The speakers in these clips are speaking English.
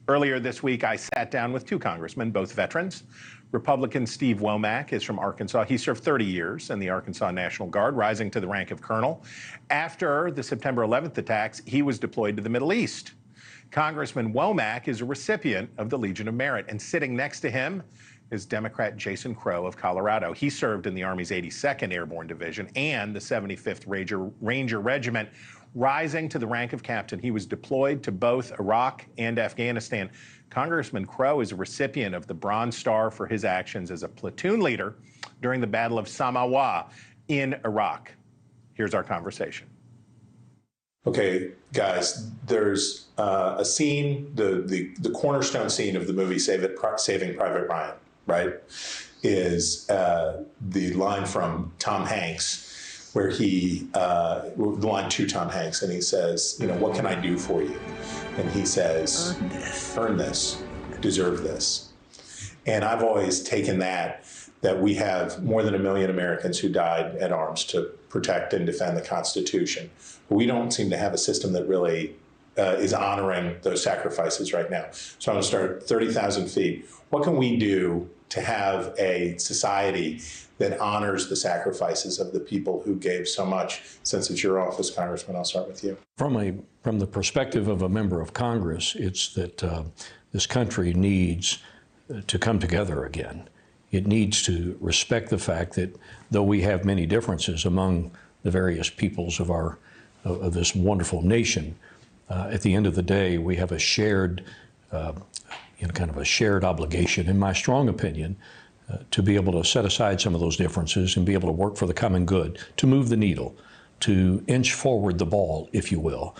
Earlier this week, I sat down with two congressmen, both veterans. Republican Steve Womack is from Arkansas. He served 30 years in the Arkansas National Guard, rising to the rank of colonel. After the September 11th attacks, he was deployed to the Middle East. Congressman Womack is a recipient of the Legion of Merit, and sitting next to him is Democrat Jason Crow of Colorado. He served in the Army's 82nd Airborne Division and the 75th Ranger Regiment. Rising to the rank of captain, he was deployed to both Iraq and Afghanistan. Congressman Crow is a recipient of the Bronze Star for his actions as a platoon leader during the Battle of Samawa in Iraq. Here's our conversation. Okay, guys, there's a scene, the cornerstone scene of the movie Saving Private Ryan, right, is the line from Tom Hanks, where the line to Tom Hanks, and he says, you know, what can I do for you? And he says, earn this, deserve this. And I've always taken that we have more than 1 million Americans who died at arms to protect and defend the Constitution. But we don't seem to have a system that really is honoring those sacrifices right now. So I'm gonna start 30,000 feet. What can we do to have a society that honors the sacrifices of the people who gave so much? Since it's your office, Congressman, I'll start with you. From the perspective of a member of Congress, it's that this country needs to come together again. It needs to respect the fact that though we have many differences among the various peoples of this wonderful nation, at the end of the day, we have a shared, kind of a shared obligation, in my strong opinion, to be able to set aside some of those differences and be able to work for the common good, to move the needle, to inch forward the ball, if you will,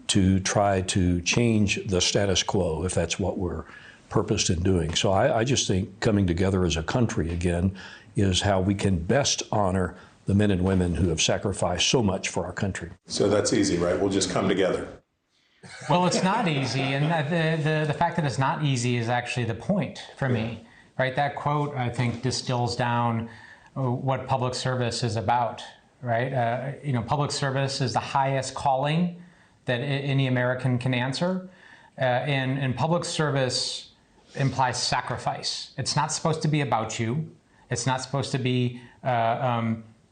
to try to change the status quo, if that's what we're purposed in doing. So I just think coming together as a country again is how we can best honor the men and women who have sacrificed so much for our country. So that's easy, right? We'll just come together. Well, it's not easy, and the fact that it's not easy is actually the point for me, right? That quote, I think, distills down what public service is about, right? Public service is the highest calling that any American can answer, and public service implies sacrifice. It's not supposed to be about you. It's not supposed to be,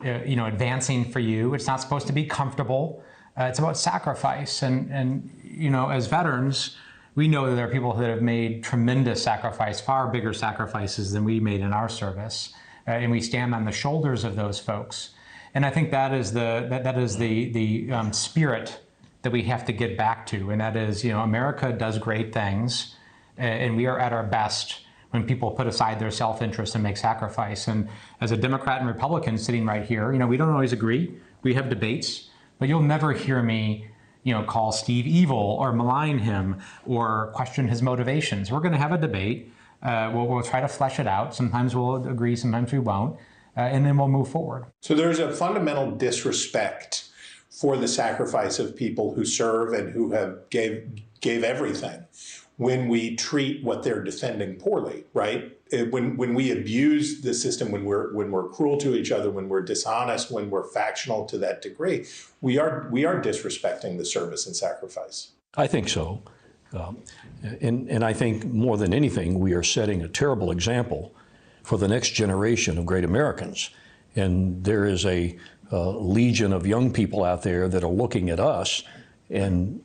advancing for you. It's not supposed to be comfortable. It's about sacrifice. And as veterans, we know that there are people that have made tremendous sacrifice, far bigger sacrifices than we made in our service. And we stand on the shoulders of those folks. And I think that is the spirit that we have to get back to. And that is, America does great things. And we are at our best when people put aside their self-interest and make sacrifice. And as a Democrat and Republican sitting right here, we don't always agree. We have debates, but you'll never hear me, call Steve evil or malign him or question his motivations. We're going to have a debate. We'll try to flesh it out. Sometimes we'll agree, sometimes we won't, and then we'll move forward. So there's a fundamental disrespect for the sacrifice of people who serve and who have gave everything when we treat what they're defending poorly, right? When we abuse the system, when we're cruel to each other, when we're dishonest, when we're factional to that degree, we are disrespecting the service and sacrifice. I think so. And I think more than anything, we are setting a terrible example for the next generation of great Americans. And there is a legion of young people out there that are looking at us and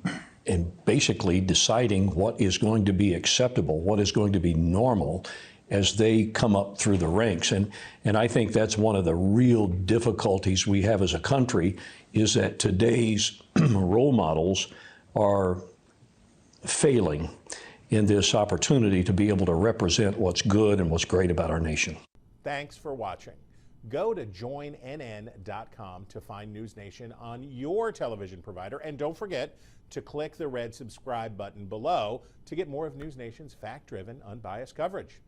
basically deciding what is going to be acceptable, what is going to be normal as they come up through the ranks. And I think that's one of the real difficulties we have as a country, is that today's role models are failing in this opportunity to be able to represent what's good and what's great about our nation. Thanks for watching. Go to joinnn.com to find NewsNation on your television provider. And don't forget to click the red subscribe button below to get more of NewsNation's fact-driven, unbiased coverage.